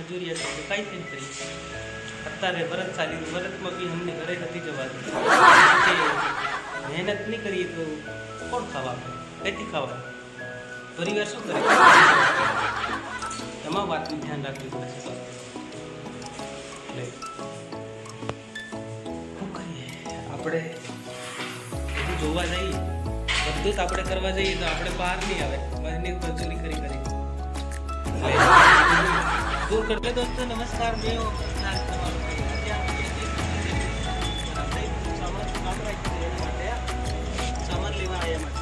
મજૂરી હતી તો કાંઈ થઈ કરી. અત્યારે વરસ ચાલી વરસમાં બી અમને ઘરે નથી જવાતું. મહેનત નહીં કરીએ તો કોણ ખાવા આપે? કઈથી ખાવા? પરિવાર શું કરે? તમામ વાતનું ધ્યાન રાખવું પડશે. એટલે શું કરીએ આપણે? બધું જોવા જઈએ, બધું જ આપણે કરવા જઈએ તો આપણે બહાર નહીં આવે. મહેનત મજૂરી કરી દૂર કરતે દોસ્તો નમસ્કાર. મેં સામાન લેવા આવ્યા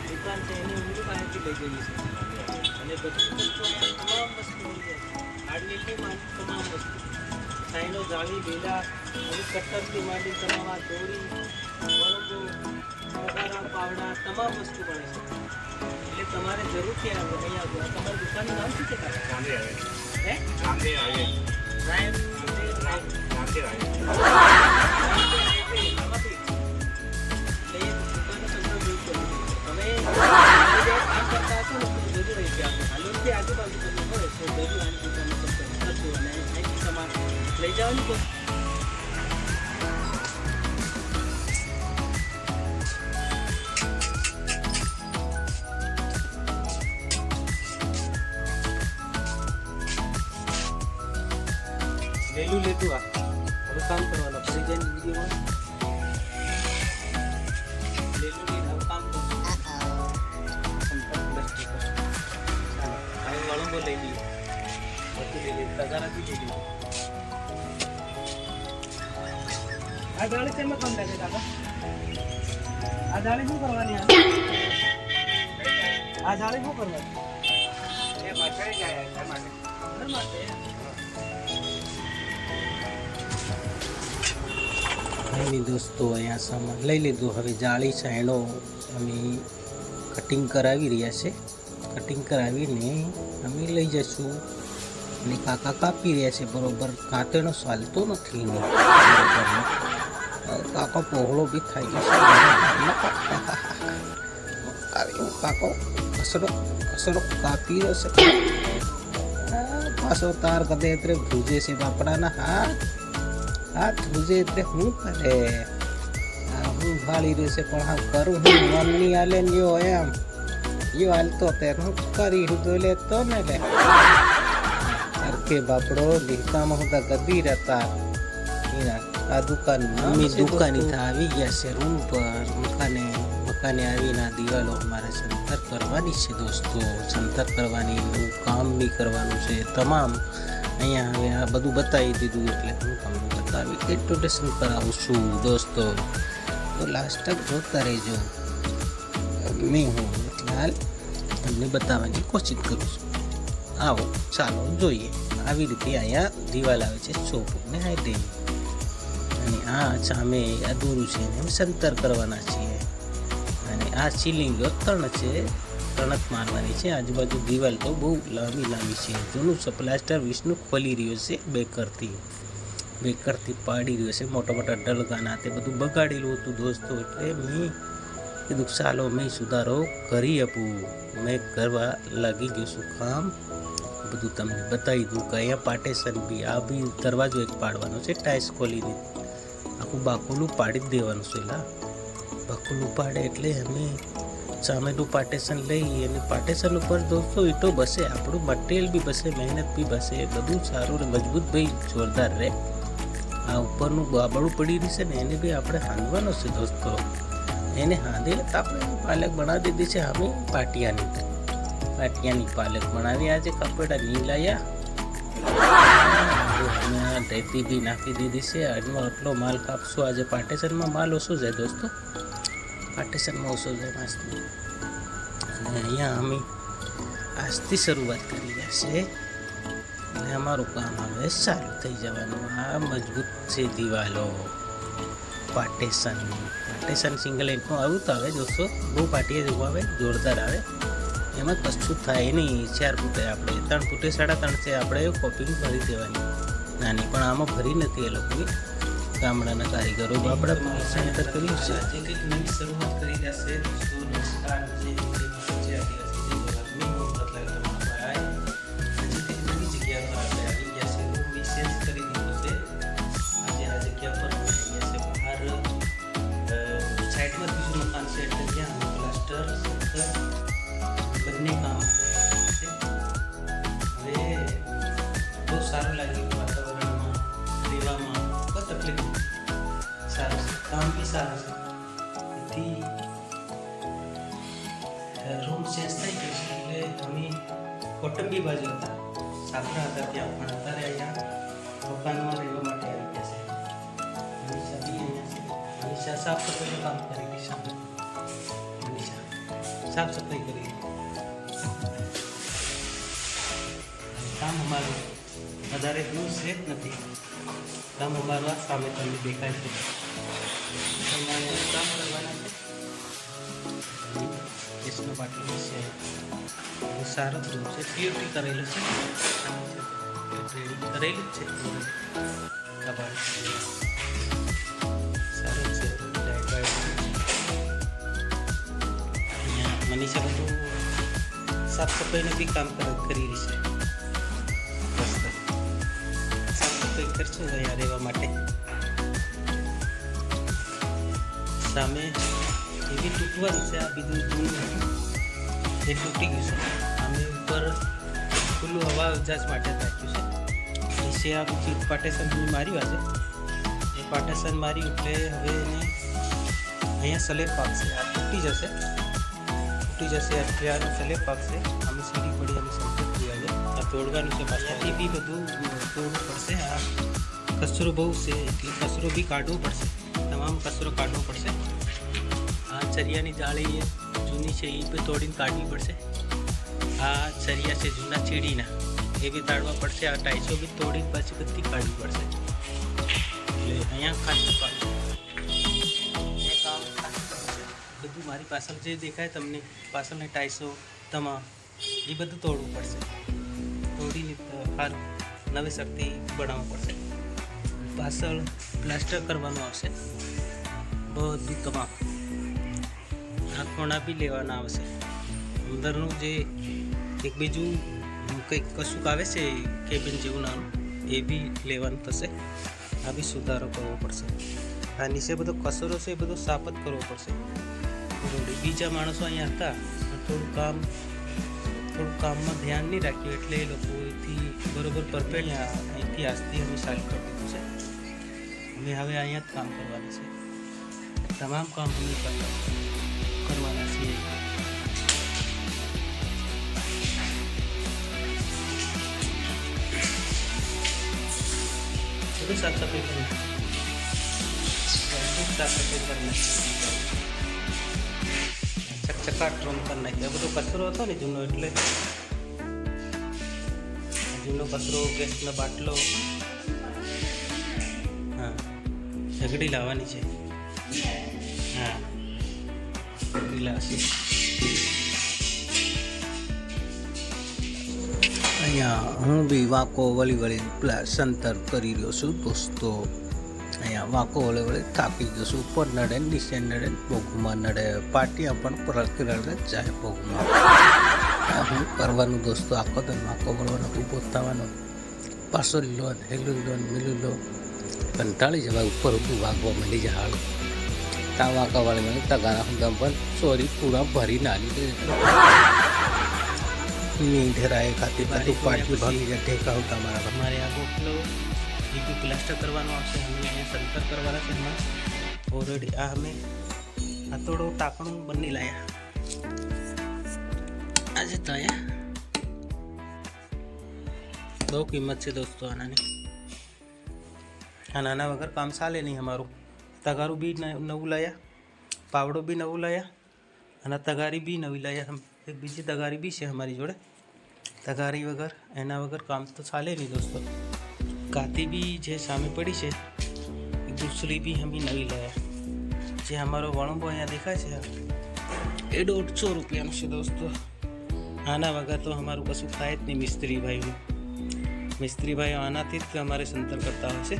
દુકાન છે એની ઊંઘી પાસેથી લઈ ગઈ છે અને બધી તમામ વસ્તુ હાર્ડવેરની માંડી તમામ વસ્તુ સાઈનો જાળી બેલા અને કટરથી માંડી તમામ આ દોરી વળગો વગારા પાવડા તમામ વસ્તુ બને છે. એટલે તમારે જરૂરથી અહીં આવજો. તમારી દુકાનનું નામ શું છે? હે રાયમ આજુબાજુ તમે હોય તો બધું આની દુકાનનો સંપર્ક કરજો અને અહીંથી સામાન લઈ જવાની કોઈ વહેલું લેતું. આ હવે કામ કરવાનું ફરી જઈને વિડીયોમાં વહેલું લઈને હવે કામ કરવાનું. વળંબો લઈ લઈએ, બધું લઈ લઈએ, તગારાથી લઈ લઈએ. આ જાળી શેમાં કામ લાગે કાકા? આ જાળી શું કરવાની? આ જાળી શું કરવાની? એ મચડી જાય એટલા માટે. ઘર માટે નહીં દોસ્તો, અહીંયા સામાન લઈ લીધું. હવે જાળી સાયણો અમે કટિંગ કરાવી રહ્યા છે. કટિંગ કરાવીને અમે લઈ જઈશું અને કાકા કાપી રહ્યા છે. બરોબર કાંતેનો ચાલતો નથી. કાકો પહોળો બી થઈ ગયો છે. કાકો કસરો કાપી રહ્યો છે. પાછો તાર કદે એટલે ભૂજે છે બાપડાના હાથ ભૂજે એટલે શું કરે? હું ભાળી રહ્યો છે પણ હા કરું હું મનની હાલે ને યો એમ યો હાલતો તે હું કરી હું લેતો ને લે અરકે બાપડો લીકામાં હું ગદી રહેતા. આ દુકાન મમ્મી દુકાની આવી ગયા છે રૂમ પર. મકાને આવીને દિવાલો અમારે સંતર કરવાની છે દોસ્તો. સંતર કરવાની, એવું કામ બી કરવાનું છે તમામ. અહીંયા હવે આ બધું બતાવી દીધું એટલે હું તમને બતાવી એટોટેશન કરાવું છું દોસ્તો. તો લાસ્ટ તક જોતા રહેજો. મેં હું હાલ તમને બતાવવાની કોશિશ કરું છું. આવો ચાલો જોઈએ. આવી રીતે અહીંયા દિવાલ આવે છે ચોપને હાઈડે અને આ સામે અધૂરું છે ને સંતર કરવાના છીએ. અને આ સીલિંગો 3 છે, 3 જ મારવાની છે. આજુબાજુ દિવાલ તો બહુ લાંબી છે. જૂનું પ્લાસ્ટર વિષ્ણુ ખોલી રહ્યો છે બેકરથી પાડી રહ્યો છે. મોટા ડલગાના તે બધું બગાડેલું હતું દોસ્તો. એટલે મેં કીધું ચાલો મેં સુધારો કરી આપું. મેં કરવા લાગી ગયો છું કામ. બધું તમને બતાવી દઉં કે અહીંયા પાર્ટેશન બી આ બી દરવાજો એક પાડવાનો છે. ટાઇલ્સ ખોલીને આખું બાકુલું પાડી જ દેવાનું છે. બાકુલું પાડે એટલે અમે સામેનું પાર્ટેશન લઈએ અને પાર્ટેશન ઉપર દોસ્તો ઈટો બસે, આપણું મટીરિયલ બી બસે, મહેનત બી બસે, બધું સારું ને મજબૂત ભાઈ જોરદાર રહે. આ ઉપરનું બાબડું પડી રહેશે ને એને બી આપણે હાંધવાનો છે દોસ્તો. એને હાંધીને તો આપણે પાલક બનાવી દીધી છે. અમે પાટિયાની પાલક બનાવી. આજે કપડા નહીં લાયા, ઢેતી બી નાખી દીધી છે. આજમાં આટલો માલ કાપશું. આજે પાર્ટેશનમાં માલ ઓછો જાય દોસ્તો, પાર્ટેશનમાં ઓછો જાય માસની. અને અહીંયા અમે આજથી શરૂઆત કરી રહ્યા છે અને અમારું કામ હવે ચાલુ થઈ જવાનું. આ મજબૂત છે દિવાલો. પાર્ટેશન સિંગલ ઇંટનું આવું તો આવે દોસ્તો, બહુ પાટીએ જેવું આવે, જોરદાર આવે. એમાં કશું થાય નહીં. 4 ફૂટે આપણે 3 ફૂટે 3.5 છે. આપણે કોપિંગ ભરી દેવાની નાની, પણ આમાં ભરી નથી એ લોકોએ. ગામડાના કારીગરો આપણે સેન્ટર કર્યું છે. આજે કંઈક નવી શરૂઆત કરી રહ્યા છે દોસ્તો. નમસ્કાર. રૂમ ચેન્જ થઈ ગયો છે એટલે અમે કોટંબી બાજુ હતા, સાપરા હતા ત્યાં, પણ અત્યારે અહીંયા મકાનમાં રહેવા માટે આવી ગયા છે. મનીષા બી અહીંયા છે. મનીષા સાફ સફાઈનું કામ કરી રહી છે. મનીષા સાફ સફાઈ કરી રહી. કામ અમારું વધારે દૂર છે જ નથી. કામ અમારું આ સામે તમને દેખાય છે. કામ કરવાના છે. ગેસનો બાટલો છે. બહુ સારો રૂમ છે. પીઓપી કરેલું છે. રેડી કરેલું જ છે. કબાટ સારું છે. લાઇટ વાઇટ અહીંયા મનીષા બધું સાફ સફાઈનું બી કામ કરી રહી છે. સાફ સફાઈ કરશું અહીંયા રહેવા માટે. સામે એવી તૂટવાની છે. આ બીજું જૂનું એ તૂટી ગયું છે. અમે ઉપર ખુલ્લું હવા ઉજાસ માટે રાખ્યું છે. નીચે આ બીજી પાર્ટેશન માર્યું આજે. એ પાર્ટેશન માર્યું એટલે હવે એને અહીંયા સ્લેબ પાકશે. આ તૂટી જશે એટલે આનું સ્લેબ પાકશે. અમે સીડી પડી અમે સંપર્ક આજે આ તોડવાનું છે. પાછળથી બી બધું તોડવું પડશે. આ કચરો બહુ છે એટલે કચરો બી કાઢવો પડશે. તમામ કચરો કાઢવો પડશે. આ ચરિયાની જાળી જૂની છે એ બી તોડીને કાઢવી પડશે. આ ચરિયા છે જૂના ચીડીના એ બી કાઢવા પડશે. આ ટાઈસો બી તોડીને પછી બધી કાઢવી પડશે. એટલે અહીંયા ખાસું કામ બધું મારી પાછળ જે દેખાય તમને પાછળની ટાઈસો તમામ એ બધું તોડવું પડશે. તોડીને હાર નવેસરથી બનાવવું પડશે. પાછળ પ્લાસ્ટર કરવાનું આવશે બધું તમામ. આ કોણા બી લેવાના આવશે. અંદરનું જે એક બીજું કંઈક કશુંક આવે છે કેબિન જેવું નાનું એ બી લેવાનું થશે. આ બી સુધારો કરવો પડશે. આ નીચે બધો કચરો છે એ બધો સાફ જ કરવો પડશે. બીજા માણસો અહીંયા હતા થોડું કામમાં ધ્યાન નહીં રાખ્યું એટલે એ લોકો એથી બરોબર પરફેક્ટ અહીંથી આજથી અમે ચાલુ કરી દીધું છે. અમે હવે અહીંયા જ કામ કરવાનું છે. તમામ કામ અમે કરવાના છીએ. બધું સાફ સફાઈ કરવું. સાફ સફાઈ કરી ચકચકાટ રૂમ કરી નાખ્યો. બધો કચરો હતો ને જૂનો એટલે જૂનો કચરો ગેસનો બાટલો. હા સગડી લાવવાની છે. હા અહીંયા હું બી વાંકો વળી સંતર કરી રહ્યો છું દોસ્તો. અહીંયા વાંકો વળી થાકી ગયો છું. ઉપર નડે નીચે નડે ભોગમાં નડે. પાટિયા પણ પરકડે જાય ભોગમાં. હું કરવાનું દોસ્તો આખો તો વાંકો વળવાનો ઊભો થવાનો. પાછો લોન હેલું લોન મિલું લો કંટાળી જવાય. ઉપર ઊભું વાગવા મળી જાય હાલ. ત્યાં વાંકાવાળી મને તગાના હુંદા પર ચોરી પૂરા ભરી નાલી ઢેરાએ ખાતી બધું પાટિયું ભાગી જાય. ઢેકા હતા મારા. અમારે આ ગોખલો એ બી પ્લાસ્ટર કરવાનો આવશે. અમે અહીંયા સંતર કરવાના છે. એમાં ઓલરેડી આ અમે આ થોડું ટાંકણું બની લાયા આજે તો અહીંયા બહુ કિંમત છે દોસ્તો આનાની. આ નાના વગર કામ ચાલે નહીં અમારું. તગારું બી નવું લાયા, પાવડો બી નવું લાયા અને તગારી બી નવી લાયા. એક બીજી તગારી બી છે અમારી જોડે. તગારી વગર એના વગર કામ તો ચાલે નહીં દોસ્તો. કાતી બી જે સામે પડી છે એ દૂસરી બી અમે નવી લાયા. જે અમારો વણંબો અહીંયા દેખાય છે એ 150 રૂપિયાનું છે દોસ્તો. આના વગર તો અમારું કશું થાય જ નહીં. મિસ્ત્રી ભાઈઓ આનાથી જ અમારે સંતર કરતા હોય છે.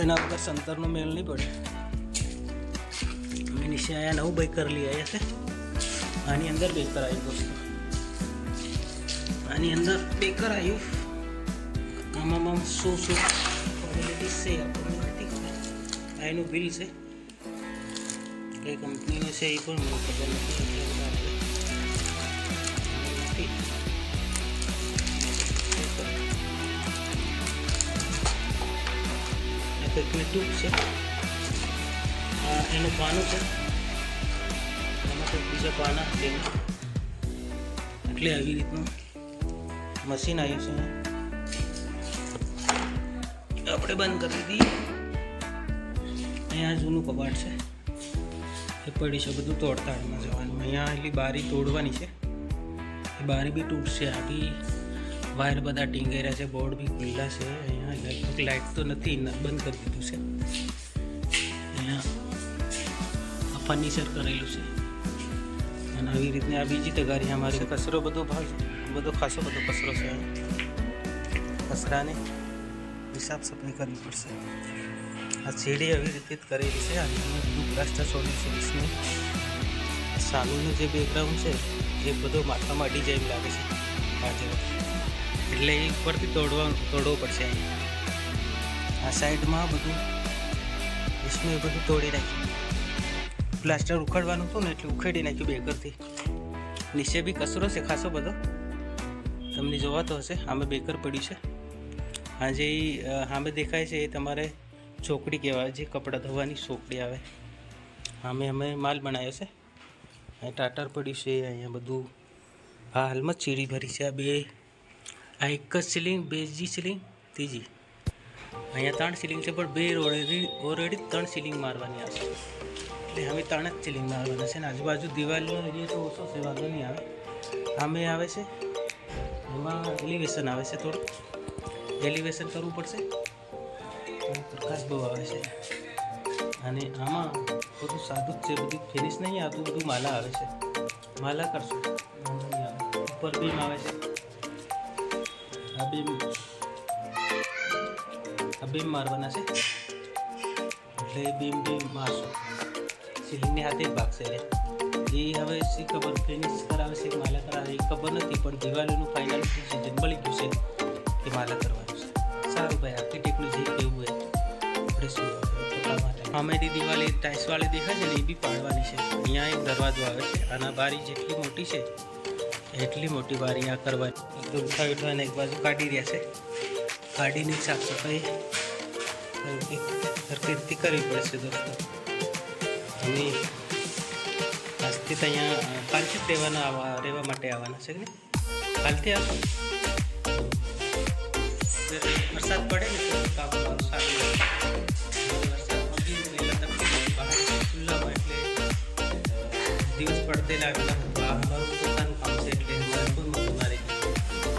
એના વગર સંતરનો મેળ નહીં પડે. અમે નીચે અહીંયા નવું બેકર લઈ આવ્યા છે. આની અંદર બેકર આવ્યું દોસ્તો. આની અંદર બેકર આવ્યું. આમાં શું ફોર્મેલિટીઝ છે આપણને નથી ખબર. આ એનું બિલ છે. કઈ કંપનીનું છે એ પણ મને ખબર નથી. કંઈકની ટ્યુબ છે. આ એનું પાનું છે. આમાં કંઈક છે પાના તેનું, એટલે આવી રીતનું મશીન આવ્યું છે. આપણે બંધ કરી દીધી. અહીંયા જૂનું કબાટ છે, એ પડી છે, બધું તોડતાડમાં જવાનું. અહીંયા એટલી બારી તોડવાની છે, એ બારી બી તૂટશે. આ બી વાયર બધા ટીંગેર્યા છે, બોર્ડ બી ખુલ્લા છે. અહીંયા લગભગ લાઇટ તો નથી, બંધ કરી દીધું છે. અહીંયા ફર્નિચર કરેલું છે. અને આવી રીતની આ બીજી તગારી અમારી કચરો બધો ખાસો બધો કચરો છે. કચરાને સાફ સફાઈ કરવી પડશે. આ સીડી આવી રીતે જ કરેલી છે. અને બધું પ્લાસ્ટર છોડ્યું છે ડીશનું. સામેનું જે બેકગ્રાઉન્ડ છે એ બધો માથામાં અડી જાય એમ લાગે છે બાજુ, એટલે એ ઉપરથી તોડવો પડશે. આ સાઈડમાં બધું ડીશનું એ બધું તોડી નાખ્યું. પ્લાસ્ટર ઉખાડવાનું હતું ને એટલે ઉખેડી નાખ્યું બેકરથી. નીચે બી કચરો છે ખાસો બધો, તમને જોવાતો હશે. આમે બેકર પડ્યું છે. આ જે સામે દેખાય છે એ તમારે ચોકડી કહેવાય, જે કપડાં ધોવાની ચોકડી આવે. અમે માલ બનાવ્યો છે. અહીં ટાટર પડ્યું છે. અહીંયા બધું આ હાલમાં ચીડી ભરી છે. આ એક જ સીલિંગ, બીજી સીલિંગ, ત્રીજી. અહીંયા 3 સીલિંગ છે, પણ 2 ઓલરેડી 3 સીલિંગ મારવાની આવશે. એટલે અમે 3 જ સીલિંગ મારવાના છે. ને આજુબાજુ દિવાલનો એરિયા તો ઓછો છે, વાંધો નહીં આવે. આમે આવે છે, એમાં એલિવેશન આવે છે. થોડું એલિવેશન કરવું પડશે, પ્રકાશ બહુ આવે છે. અને આમાં બધું સાદું જ છે, બધું ફિનિશ નહીં આવતું, બધું માલા આવે છે. માલા કરશું, વાંધો નહીં આવે. ઉપર બીમ આવે છે. આ બીમ મારવાના છે, એટલે બીમ મારશું. સીલિંગની હાથે જ ભાગશે. એ હવે શી ખબર ફિનિશ કરાવે છે કે માલા કરાવે એ ખબર નથી, પણ દિવાળીનું ફાઇનલ ડિસિઝન મળી ગયું છે કે માલા કરવાનું છે. સારું ભાઈ, આર્કિટેક્ટનું જે કેવું હોય આપણે શું માટે. આમેથી દિવાળી ટાઇલ્સવાળી દેખાય છે ને, એ બી પાડવાની છે. અહીંયા એક દરવાજો આવે છે. આના બારી જેટલી મોટી છે એટલી મોટી બારી આ કરવાની. તો ઉઠાવી ઉઠાવીને એક બાજુ કાઢી રહ્યા છે. ગાડીની સાફ સફાઈ સરખી કરવી પડશે દોસ્તો. અમે આજથી તો અહીંયા કાલથી જ રહેવા માટે આવવાના છે ને. કાલથી આવશો. વરસાદ પડે ને તો કામ સારું. વરસાદ બહાર ખુલ્લામાં એટલે દિવસ પડતે લાગેલા અમારું પોતાનું કામ છે, એટલે અમારે કોઈ મોટું મારે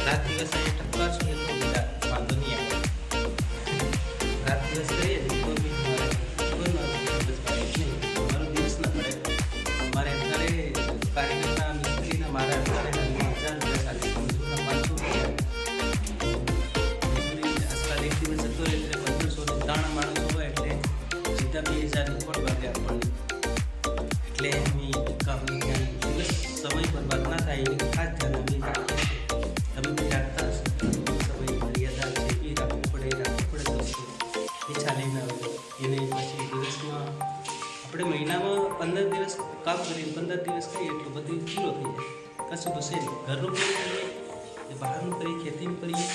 રાત દિવસ અહીંયા ટપકા છું એટલે વાંધો નહીં આવે. રાત દિવસ કરીએ ને કોઈ બી અમારો દિવસ ના પડે. અમારે અત્યારે કારીગરના મિસ્ત્રીના મારા અત્યારે 1000 રૂપિયા ચાલે, મજૂરના 500 રૂપિયા. આજકાલ એક દિવસ જતો રહે એટલે 1503 માણસો હોય એટલે સીધા 2000 ઉપર વાગે આપણને. એટલે અમે કામની દિવસ સમય બરબાદ ના થાય એની ખાસ ધ્યાન અમે રાખીએ છીએ. તમે બી રાખતા હશો. સમય મર્યાદા જે બી રાખવું પડે દોસ્તો. એ ચાલે ના હોય એને પછી દિવસમાં આપણે મહિનામાં 15 દિવસ કામ કરીએ, 15 દિવસ કરીએ એટલું બધું પૂરો થઈ જાય. કશું બસે નહીં. ઘરનું પૂરું કરીએ કે બહારનું કરીએ, ખેતીનું કરીએ,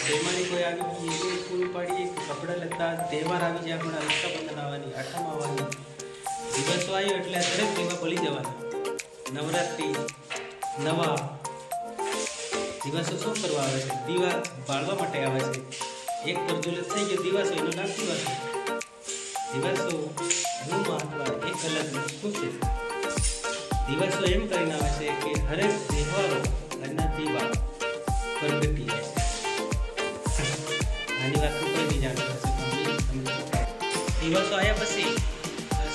બેમારી કોઈ આવી ગઈ એ પૂરું પાડીએ, કપડાં લત્તા તહેવાર આવી જાય, આપણા રક્ષાબંધન આવવાની, આઠમ આવવાની, દિવસો આવ્યો એટલે આ દરેક દેવા પડી જવાના. નવરાત્રિ, નવા દિવસો શું કરવા આવે છે? દીવા બાળવા માટે આવે છે. એક પ્રજ્વલિત થઈ ગયો દિવસો, એનો નામ દિવસો. દિવસોનું મહત્વ એક અલગ વસ્તુ છે. દિવસો એમ કરીને આવે છે કે હરેક તહેવારો અને દીવા પ્રગટી જાય છે. આની વાત કોઈ નહીં જાણતો હશે, દિવસો આવ્યા પછી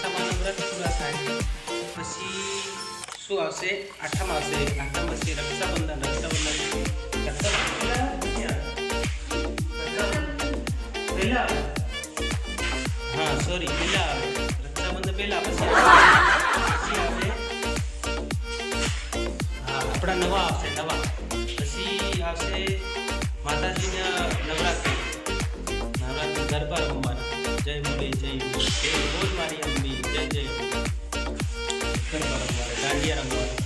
સામાન્ય વ્રત પૂરા થાય પછી શું આવશે? આઠમ આવશે. આઠમ પછી રક્ષાબંધન. પહેલા રક્ષાબંધન પહેલા પછી આવે આપણા નવા આવશે. પછી આવશે માતાજીના નવરાત્રિ ગરબા રમવાના. જય મુંબઈ, જય બોલ મારી અંબી, જય ગરબા રમવાના, દાંડિયા રમવાના.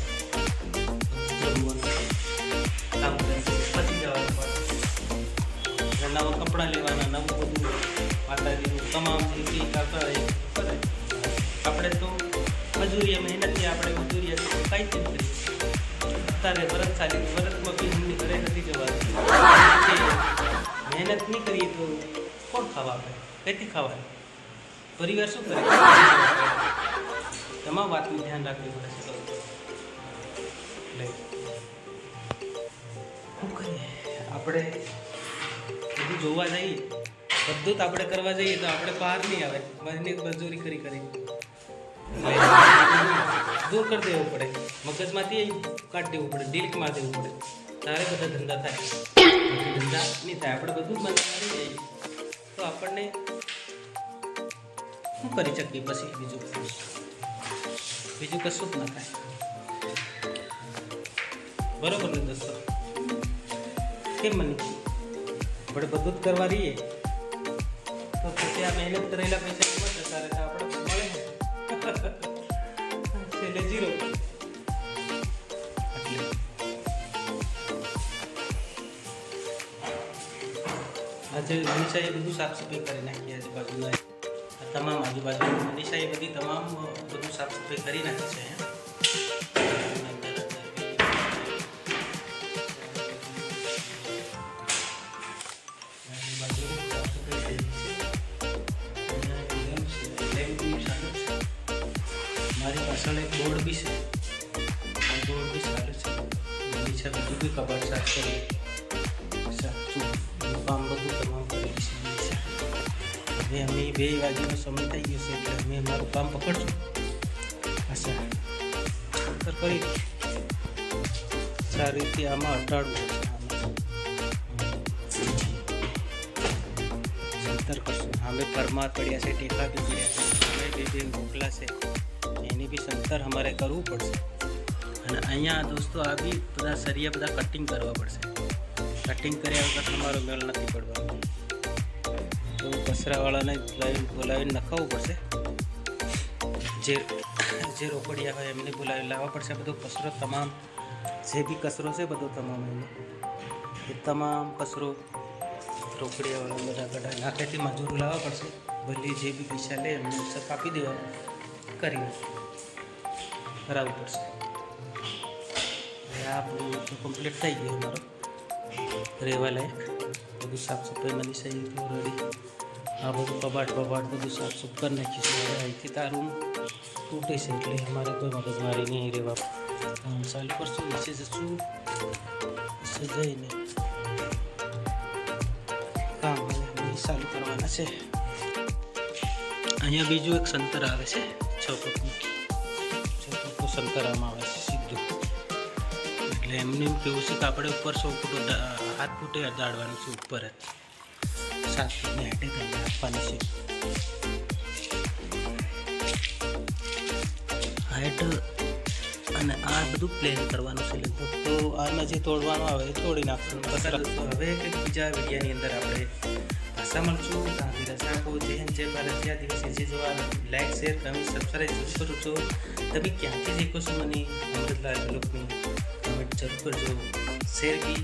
પછી જવાનું નવા કપડાં લેવાના, નવું બધું માતાજીનું તમામ જે આપણે તો મજૂરી મહેનતની આપણે મજૂરી કાંઈ જ નથી અત્યારે વરસમાં બી એમની ઘરે નથી જવાતું મહેનત નહીં કરીએ તો કોણ ખાવા આપણે કઈથી ખાવાનું પરિવાર શું કરે તમામ વાતનું ધ્યાન રાખવું પડે છે એટલે શું કરીએ આપણે બધું જોવા જઈએ બધું જ આપણે કરવા જઈએ તો આપણે બહાર નહીં આવે મજૂરી કરી દૂર કરી દેવું પડે મગજમાંથી કાઢી દેવું પડે ડીલ મારી દેવું પડે તારે બધા ધંધા થાય ધંધા નહીં થાય આપણે બધું જ બંધ કરી જઈએ તો આપણને શું કરી શકીએ પછી બીજું કશું જ ના થાય બરોબર ને દોસ્તો કેમ મને આપણે બધું જ કરવા રહીએ તો પછી આ મહેનત કરેલા પૈસા કેમ જતા રહે આપણે મળે છેલ્લે ઝીરો આજે મનીષાએ બધું સાફ સફાઈ કરી નાખી આજુબાજુના તમામ આજુબાજુ મનીષાએ બધી તમામ બધું સાફ સફાઈ કરી નાખી છે મારી પાછળ એક બોર્ડ બી છે બોર્ડ બી સારું છે મનીષા બધું બી કબાટ સાફ કરી કામ બધું તમામ કરી છે હવે અમે 2 વાગ્યાનો સમય થઈ ગયો છે એટલે અમે અમારું કામ પકડશું અચ્છા કરી સારી રીતે આમાં હટાડવું અંતર કરશું અમે પરમાર પડ્યા છે ટેકા બી પડ્યા છે બે મોકલા છે એની બી સંતર અમારે કરવું પડશે અને અહીંયા દોસ્તો આ બી બધા સરિયા બધા કટિંગ કરવા પડશે કટિંગ કર્યા વખત અમારો મેળ નથી પડવાનો તો કચરાવાળાને બોલાવીને નખાવવું પડશે જે રોકડિયા હોય એમને બોલાવી લાવવા પડશે બધો કચરો તમામ જે બી કચરો છે બધો તમામ એનો એ તમામ કચરો રોકડિયાવાળા બધા કઢાઈ નાખેથી મજૂરો લાવવા પડશે ભલે જે બી પૈસા લે એમને કાપી દેવાનું કરી કરાવવું પડશે આ બધું કમ્પ્લીટ થઈ ગયું અમારો રહેવા લાયક બધું સાફ સફાઈ મનીષાએ રેડી આ બધું કબાટ બધું સાફ સુફ કરી નાખીશું હવે અહીંથી તારું તૂટે છે એટલે અમારે કોઈ મગજમારી નહીં રહેવા ચાલુ કરશું નીચે જશું જઈને કામ ચાલુ કરવાના છે અહીંયા બીજું એક સંતર આવે છે 6 ફૂટનું સંતર આમાં આવે છે સીધું એટલે એમને એમ કેવું છે કે આપણે ઉપર 100 ફૂટ 7 ફૂટે દાળવાનું છે ઉપર જ 7 ફૂટની હાઈટે તમને આપવાની છે હાઈટ અને આ બધું પ્લેન કરવાનું છે લગભગ તો આમાં જે તોડવાનું આવે એ તોડી નાખવાનું તો હવે કંઈક બીજા વિડીયોની અંદર આપણે ભાષા મળશું ત્યાંથી રજા આપો જય હિન્દ જય ભારત જ્યાં દિવસે જે જોવા લાઈક શેર કમેન્ટ સબસ્ક્રાઈબ જરૂર કરો છો તમે ક્યાંથી શીખો છો મને અમૃતલાલ બ્લોગની કમેન્ટ જરૂર કરજો શેર બી